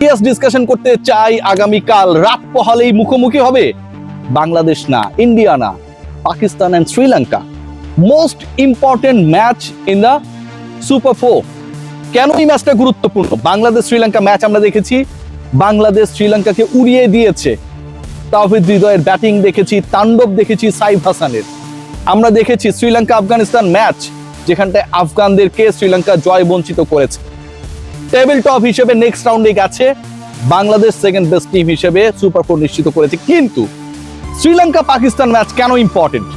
Discussion করতে চাই আগামীকাল রাত পহালেই মুখোমুখি হবে বাংলাদেশ না, ইন্ডিয়া না, Pakistan and Sri Lanka. Most important match in the super 4। কেন এই ম্যাচটা গুরুত্বপূর্ণ? বাংলাদেশ শ্রীলঙ্কা ম্যাচ আমরা দেখেছি, বাংলাদেশ শ্রীলঙ্কাকে উড়িয়ে দিয়েছে। তাওহিদ হৃদয়ের ব্যাটিং দেখেছি, তাণ্ডব দেখেছি সাইফ হাসানের। আমরা দেখেছি শ্রীলঙ্কা আফগানিস্তান ম্যাচ, যেখানটায় আফগানদেরকে শ্রীলঙ্কা জয় বঞ্চিত করেছে। টেবিল টপ হিসেবে নেক্সট রাউন্ডে গেছে, বাংলাদেশ সেকেন্ড বেস্ট টিম হিসেবে সুপার 4 নিশ্চিত করেছে। কিন্তু শ্রীলঙ্কা পাকিস্তান ম্যাচ কেন ইম্পর্টেন্ট?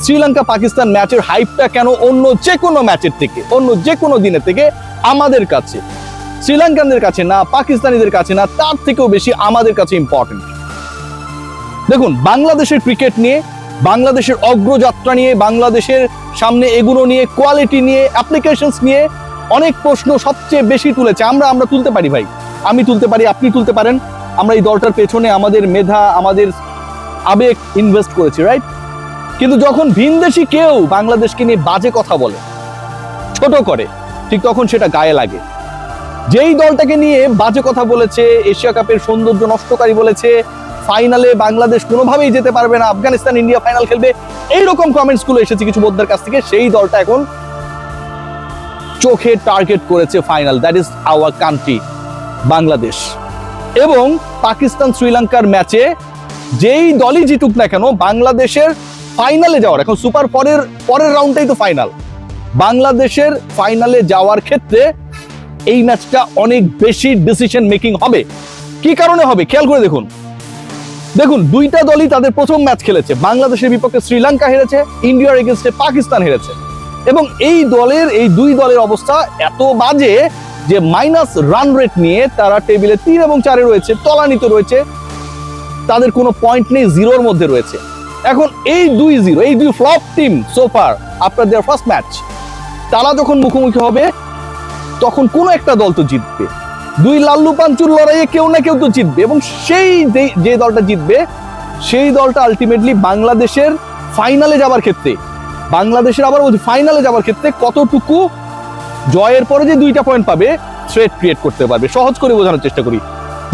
শ্রীলঙ্কা পাকিস্তান ম্যাচের হাইপটা কেন অন্য যে কোনো ম্যাচের থেকে, অন্য যে কোনো দিনের থেকে আমাদের কাছে, শ্রীলঙ্কানদের কাছে না, পাকিস্তানিদের কাছে না, তার থেকেও বেশি আমাদের কাছে ইম্পর্টেন্ট? দেখুন, বাংলাদেশের ক্রিকেট নিয়ে, বাংলাদেশের অগ্রযাত্রা নিয়ে, বাংলাদেশের সামনে এগুলো নিয়ে, কোয়ালিটি নিয়ে, অ্যাপ্লিকেশনস নিয়ে অনেক প্রশ্ন সবচেয়ে বেশি তুলেছে। আমরা তুলতে পারি ভাই, আমি তুলতে পারি, আপনি তুলতে পারেন। আমরা এই দলটার পেছনে আমাদের মেধা, আমাদের আবেগ ইনভেস্ট করেছি, রাইট? কিন্তু যখন ভিনদেশি কেউ বাংলাদেশকে নিয়ে বাজে কথা বলে, ছোট করে, ঠিক তখন সেটা গায়ে লাগে। যেই দলটাকে নিয়ে বাজে কথা বলেছে, এশিয়া কাপের সৌন্দর্য নষ্টকারী বলেছে, ফাইনালে বাংলাদেশ কোনোভাবেই যেতে পারবে না, আফগানিস্তান ইন্ডিয়া ফাইনাল খেলবে, এইরকম কমেন্টস গুলো এসেছে কিছু বোদ্ধার কাছ থেকে, সেই দলটা এখন চোখে টার্গেট করেছে final. That is our country, Bangladesh. এবং পাকিস্তান শ্রীলঙ্কার ম্যাচে যেই দলই জিতুক না কেন, বাংলাদেশের ফাইনালে যাওয়ার, এখন সুপার পরের রাউন্ডটাই তো ফাইনাল, বাংলাদেশের ফাইনালে যাওয়ার ক্ষেত্রে এই ম্যাচটা অনেক বেশি ডিসিশন মেকিং হবে। কি কারণে হবে খেয়াল করে দেখুন। দুইটা দলই তাদের প্রথম ম্যাচ খেলেছে, বাংলাদেশের বিপক্ষে শ্রীলঙ্কা হেরেছে, ইন্ডিয়ার এগেইনস্টে পাকিস্তান হেরেছে। এবং এই দুই দলের অবস্থা এত বাজে যে মাইনাস রান রেট নিয়ে তারা টেবিলে 3 এবং 4 রয়েছে, তলানিতে রয়েছে, তাদের কোনো পয়েন্ট নেই, জিরোর মধ্যে রয়েছে। এখন এই দুই ফ্লপ টিম সোফার আফটার দেয়ার ফার্স্ট ম্যাচ, তারা যখন মুখোমুখি হবে তখন কোনো একটা দল তো জিতবে। দুই লাল্লু পাঞ্চুর লড়াইয়ে কেউ না কেউ তো জিতবে, এবং সেই যে দলটা জিতবে সেই দলটা আলটিমেটলি বাংলাদেশের ফাইনালে যাবার ক্ষেত্রে, ফাইনালে যাবার ক্ষেত্রে কতটুকু জয়ের পরে যে 2টা পয়েন্ট পাবে থ্রেট ক্রিয়েট করতে পারবে। সহজ করে বোঝানোর চেষ্টা করি।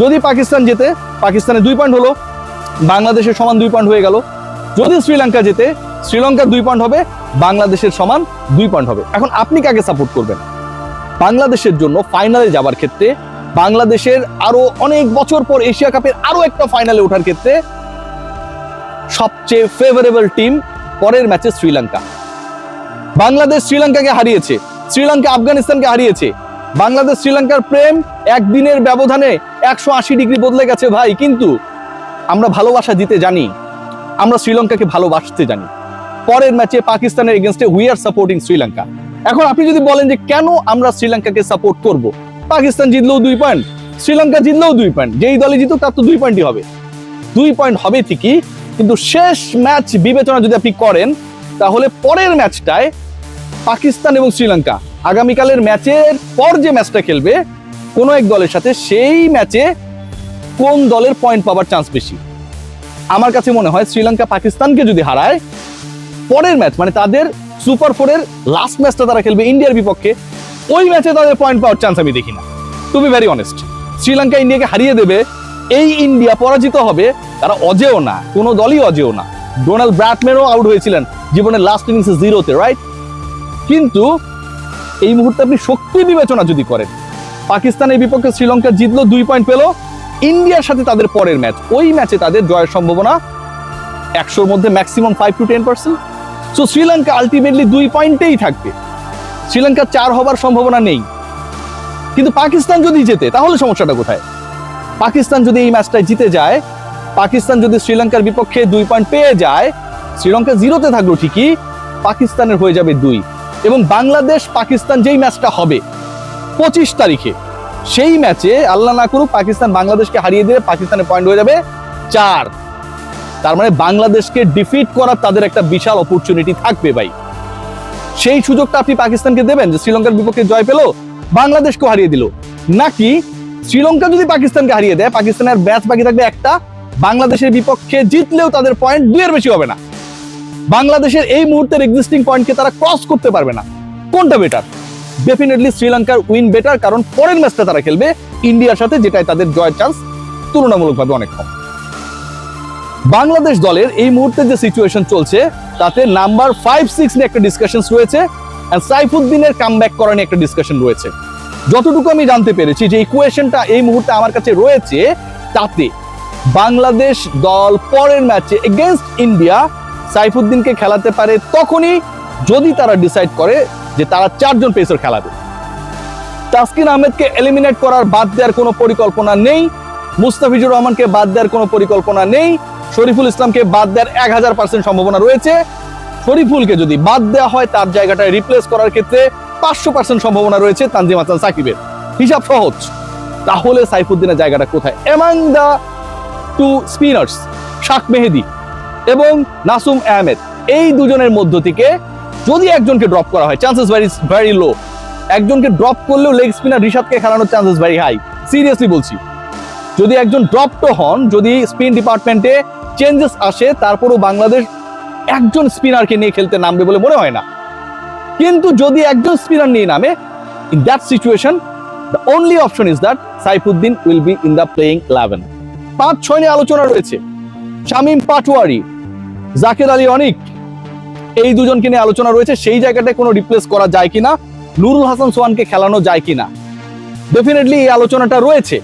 যদি পাকিস্তান জেতে, পাকিস্তানের 2 পয়েন্ট হলো, বাংলাদেশের সমান 2 পয়েন্ট হয়ে গেল। যদি শ্রীলঙ্কা জেতে, শ্রীলঙ্কার 2 পয়েন্ট হবে, বাংলাদেশের সমান 2 পয়েন্ট হবে। এখন আপনি কাকে সাপোর্ট করবেন? বাংলাদেশের জন্য ফাইনালে যাবার ক্ষেত্রে, বাংলাদেশের আরো অনেক বছর পর এশিয়া কাপের আরো একটা ফাইনালে ওঠার ক্ষেত্রে সবচেয়ে ফেভারেবল টিম পরের ম্যাচে শ্রীলঙ্কা। বাংলাদেশ শ্রীলঙ্কাকে হারিয়েছে, শ্রীলঙ্কা আফগানিস্তানকে হারিয়েছে। বাংলাদেশ শ্রীলঙ্কার প্রেম একদিনের ব্যবধানে 180 ডিগ্রি বদলে গেছে ভাই। কিন্তু আমরা ভালোবাসা দিতে জানি, আমরা শ্রীলঙ্কাকে ভালোবাসতে জানি। পরের ম্যাচে পাকিস্তানের এগেইনস্টে উই আর সাপোর্টিং শ্রীলঙ্কা। এখন আপনি যদি বলেন যে কেন আমরা শ্রীলঙ্কাকে সাপোর্ট করব, পাকিস্তান জিতলেও 2 পয়েন্ট, শ্রীলঙ্কা জিতলেও 2 পয়েন্ট, যেই দলে জিতুক তার তো 2 পয়েন্টই হবে। 2 পয়েন্ট হবে ঠিকই, কিন্তু শেষ ম্যাচ বিবেচনা যদি আপনি করেন, তাহলে পরের ম্যাচটায় পাকিস্তান এবং শ্রীলঙ্কা আগামীকালের ম্যাচের পর যে ম্যাচটা খেলবে কোন এক দলের সাথে, সেই ম্যাচে কোন দলের পয়েন্ট পাওয়ার চান্স বেশি? আমার কাছে মনে হয় শ্রীলঙ্কা পাকিস্তানকে যদি হারায়, পরের ম্যাচ মানে তাদের সুপার 4-এর লাস্ট ম্যাচটা তারা খেলবে ইন্ডিয়ার বিপক্ষে, ওই ম্যাচে তাদের পয়েন্ট পাওয়ার চান্স আমি দেখি না। To be very honest, Sri Lanka ইন্ডিয়াকে হারিয়ে দেবে, এই ইন্ডিয়া পরাজিত হবে, তারা অজেয় না, কোনো দলই অজেয় না। ডোনাল্ড ব্র্যাডম্যানও আউট হয়েছিলেন জীবনের লাস্ট ইনিংসে 0-তে, রাইট? কিন্তু এই মুহূর্তে আপনি শক্তি বিবেচনা যদি করেন, পাকিস্তানের বিপক্ষে শ্রীলঙ্কা জিতলো, 2 পয়েন্ট পেল, ইন্ডিয়ার সাথে তাদের পরের ম্যাচ, ওই ম্যাচে তাদের জয়ের সম্ভাবনা 100-র মধ্যে maximum 5 to 10%। So Sri Lanka ultimately 2 পয়েন্টেই থাকবে, শ্রীলঙ্কা 4 হবার সম্ভাবনা নেই। কিন্তু পাকিস্তান যদি জেতে, তাহলে সমস্যাটা কোথায়? পাকিস্তান যদি এই ম্যাচটায় জিতে যায়, পাকিস্তান যদি শ্রীলঙ্কার বিপক্ষে 2 পয়েন্ট পেয়ে যায়, শ্রীলঙ্কা 0-তে থাকলো ঠিকই, পাকিস্তানের হয়ে যাবে 2। এবং বাংলাদেশ পাকিস্তান যেই ম্যাচটা হবে 25 তারিখে, সেই ম্যাচে আল্লাহ না করুক পাকিস্তান বাংলাদেশকে হারিয়ে দিয়ে পাকিস্তানের পয়েন্ট হয়ে যাবে 4। তার মানে বাংলাদেশকে ডিফিট করার তাদের একটা বিশাল অপরচুনিটি থাকবে ভাই। সেই সুযোগটা আপনি পাকিস্তানকে দেবেন যে শ্রীলঙ্কার বিপক্ষে জয় পেল, বাংলাদেশকে হারিয়ে দিল? নাকি শ্রীলঙ্কা যদি পাকিস্তানকে হারিয়ে দেয়, পাকিস্তানের ম্যাচ বাকি থাকবে একটা, বাংলাদেশের বিপক্ষে জিতলেও তাদের পয়েন্ট 2-এর বেশি হবে না, বাংলাদেশের এই মুহূর্তের এক্সিস্টিং পয়েন্টকে তারা ক্রস করতে পারবে না? কোনটা বেটার? ডেফিনেটলি শ্রীলঙ্কার উইন বেটার, কারণ পরের ম্যাচটা তারা খেলবে ইন্ডিয়ার সাথে, যেটাই তাদের জয়ের চান্স তুলনামূলকভাবে অনেক কম। বাংলাদেশ দলের এই মুহূর্তে যে সিচুয়েশন চলছে তাতে নাম্বার 5-6 নিয়ে একটা ডিসকাশন রয়েছে, এন্ড সাইফুদ্দিনের কামব্যাক করা নিয়ে একটা ডিসকাশন রয়েছে। যতটুকু আমি জানতে পেরেছি যে ইকুয়েশনটা এই মুহূর্তে আমার কাছে রয়েছে, তাতে বাংলাদেশ দল পরের ম্যাচে এগেইনস্ট ইন্ডিয়া সাইফুদ্দিনকে খেলাতে পারে তখনই যদি তারা ডিসাইড করে যে তারা 4 জন পেসার খেলাবে। তাসকিন আহমেদকে এলিমিনেট করার বাদ দেওয়ার কোনো পরিকল্পনা নেই, মুস্তাফিজুর রহমানকে বাদ দেওয়ার কোনো পরিকল্পনা নেই, শরীফুল ইসলামকে বাদ দেওয়ার 1000% সম্ভাবনা রয়েছে। শরীফুলকে যদি বাদ দেওয়া হয় তার জায়গাটায় রিপ্লেস করার ক্ষেত্রে 500% সম্ভাবনা রয়েছে তানজিম হাসান সাকিবের। হিসাব সহজ। তাহলে সাইফুদ্দিনের জায়গাটা কোথায়? এমাং দা 2 স্পিনার্স শাক মেহেদি এবং নাসুম আহমেদ, এই দুজনের মধ্য থেকে যদি একজনকে ড্রপ করা হয়, চান্সেস ভেরি লো। একজনকে ড্রপ করলেও লেগ স্পিনার রিশাদকে খেলানোর চান্সেস ভেরি হাই। সিরিয়াসলি বলছি, যদি একজন ড্রপড হন, যদি স্পিন ডিপার্টমেন্টে চেঞ্জেস আসে, তারপরও বাংলাদেশ একজন স্পিনারকে নিয়ে খেলতে নামবে বলে মনে হয় না। কিন্তু যদি একজন স্পিনার নিয়ে নামে, in that situation the only option is that Saifuddin will be in the playing 11। 5-6 নিয়ে আলোচনা রয়েছে। শামীম পাটোয়ারি, জাকের আলী অনিক, এই দুজনকে নিয়ে আলোচনা রয়েছে। সেই জায়গাটায় কোনো রিপ্লেস করা যায় কিনা, নুরুল হাসান সোহানকে খেলানো যায় কিনা, ডেফিনেটলি এই আলোচনাটা রয়েছে।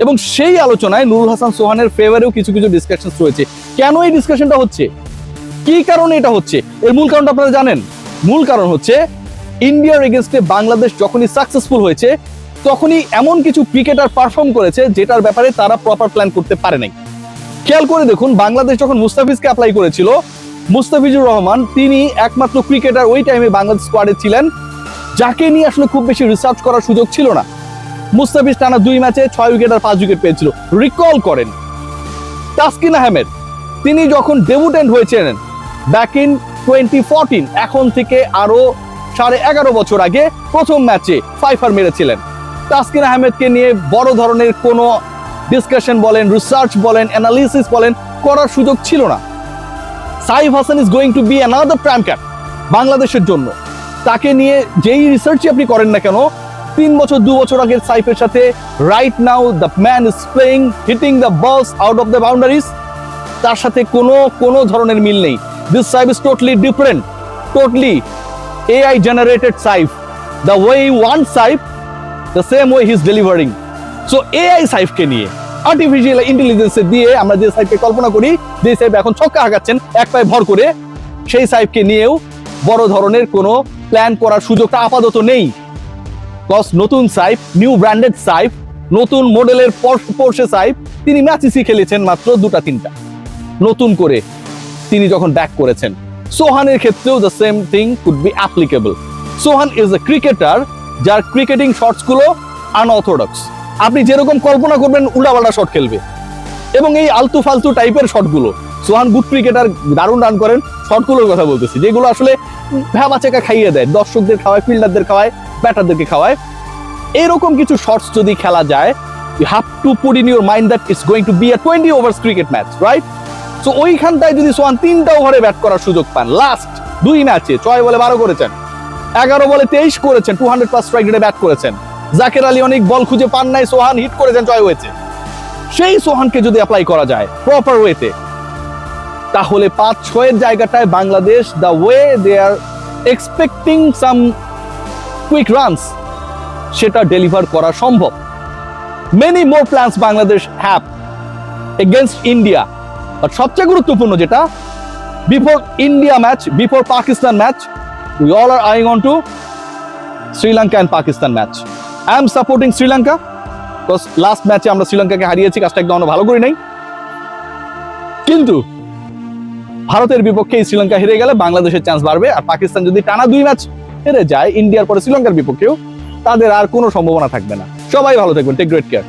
এবং সেই আলোচনায় নুরুল হাসান সোহানের ফেভারেও কিছু কিছু ডিসকাশন রয়েছে। কেন এই ডিসকাশনটা হচ্ছে, কি কারণে এটা হচ্ছে, এর মূল কারণটা আপনারা জানেন। মূল কারণ হচ্ছে ইন্ডিয়ার এগেইনস্টে বাংলাদেশ যখনই সাকসেসফুল হয়েছে তখনই এমন কিছু ক্রিকেটার পারফর্ম করেছে যেটার ব্যাপারে তারা প্রপার প্ল্যান করতে পারে নাই। খেয়াল করে দেখুন, বাংলাদেশ যখন মুস্তাফিজকে অ্যাপ্লাই করেছিল, মুস্তাফিজুর রহমান তিনি একমাত্র ক্রিকেটার ওই টাইমে বাংলাদেশ স্কোয়াডে ছিলেন যাকে নিয়ে আসলে খুব বেশি রিসার্চ করার সুযোগ ছিল না। মুস্তাফিজ টানা 2 ম্যাচে 6 উইকেট আর 5 উইকেট পেয়েছিল। রিকল করেন তাসকিন আহমেদ, তিনি যখন ডেবুটেন্ট হয়েছিলেন ব্যাক ইন 2014, এখন থেকে আরো 11.5 বছর আগে প্রথম ম্যাচে 5 মেরেছিলেন। তাসকিন আহমেদকে নিয়ে বড় ধরনের কোনো ডিসকাশন বলেন, রিসার্চ বলেন, অ্যানালিসিস বলেন করার সুযোগ ছিল না। Saif Hasan is going to B another prime cap বাংলাদেশের জন্য। তাকে নিয়ে যেই রিসার্চই আপনি করেন না কেন, 3 বছর 2 বছর আগের সাইফের সাথে right now the man is playing hitting the বলস আউট অফ দ্য বাউন্ডারিজ, তার সাথে কোনো ধরনের মিল নেই। This Saif is totally different, totally AI generated Saif. The way he want Saif, the same way he is delivering. So AI সাইফকে নিয়ে, artificial intelligence দিয়ে আমরা যে সাইফকে কল্পনা করি, যে সাইফ এখন ছক্কা হাঁকাচ্ছেন এক পায়ে ভর করে, সেই সাইফকে নিয়েও বড় ধরনের কোনো প্ল্যান করার সুযোগটা আপাতত নেই। কজ নতুন সাইফ, নিউ ব্র্যান্ডেড সাইফ, নতুন মডেলের পোর্শে সাইফ, তিনি ম্যাচেসই খেলেছেন মাত্র 2-3টা নতুন করে তিনি যখন ব্যাক করেছেন। সোহানের ক্ষেত্রেও the same thing could be applicable. Sohan is a cricketer যার ক্রিকেটিং শটস গুলো আনঅর্থোডক্স। আপনি যেরকম কল্পনা করবেন উল্টাপাল্টা শট খেলবে, এবং এই আলতু ফালতু টাইপের শটগুলো। সোহান গুড ক্রিকেটার, দারুণ রান করেন, শটগুলোর কথা বলতেছি যেগুলো আসলে ভ্যাবাচেকা খাইয়ে দেয়, দর্শকদের খাওয়ায়, ফিল্ডারদের খাওয়ায়, ব্যাটারদেরকে খাওয়ায়। এরকম কিছু শটস যদি খেলা যায়, you have to put in your mind that it's going to be a 20 overs cricket match, right? So ওইখানটায় যদি সোহান 3টা ওভারে ব্যাট করার সুযোগ পান, লাস্ট 2 ম্যাচে 6 বলে 12 করেছেন, 11 বলে 23 করেছেন, 200+ স্ট্রাইক রেটে ব্যাট করেছেন। জাকের আলী অনেক বল খুঁজে পান নাই, সোহান হিট করেছেন, 6 হয়েছে। সেই সোহানকে যদি অ্যাপ্লাই করা যায় প্রপার ওয়েতে, তাহলে 5-6 জায়গাটায় Bangladesh the way they are expecting some quick runs, সেটা ডেলিভার করা সম্ভব। Many more plans Bangladesh have against India, but সবচেয়ে গুরুত্বপূর্ণ যেটা, before India match, before Pakistan match, we all are eyeing on to Sri Lanka and Pakistan match. I am supporting Sri Lanka, because last ম্যাচে আমরা শ্রীলঙ্কাকে হারিয়েছি, কাজটা একদম আমরা ভালো করি নাই। কিন্তু ভারতের বিপক্ষে শ্রীলঙ্কা হেরে গেলে বাংলাদেশের চান্স বাড়বে, আর পাকিস্তান যদি টানা 2 ম্যাচ হেরে যায় ইন্ডিয়ার পরে শ্রীলঙ্কার বিপক্ষেও, তাদের আর কোনো সম্ভাবনা থাকবে না। সবাই ভালো থাকবেন, টেক গ্রেট কেয়ার।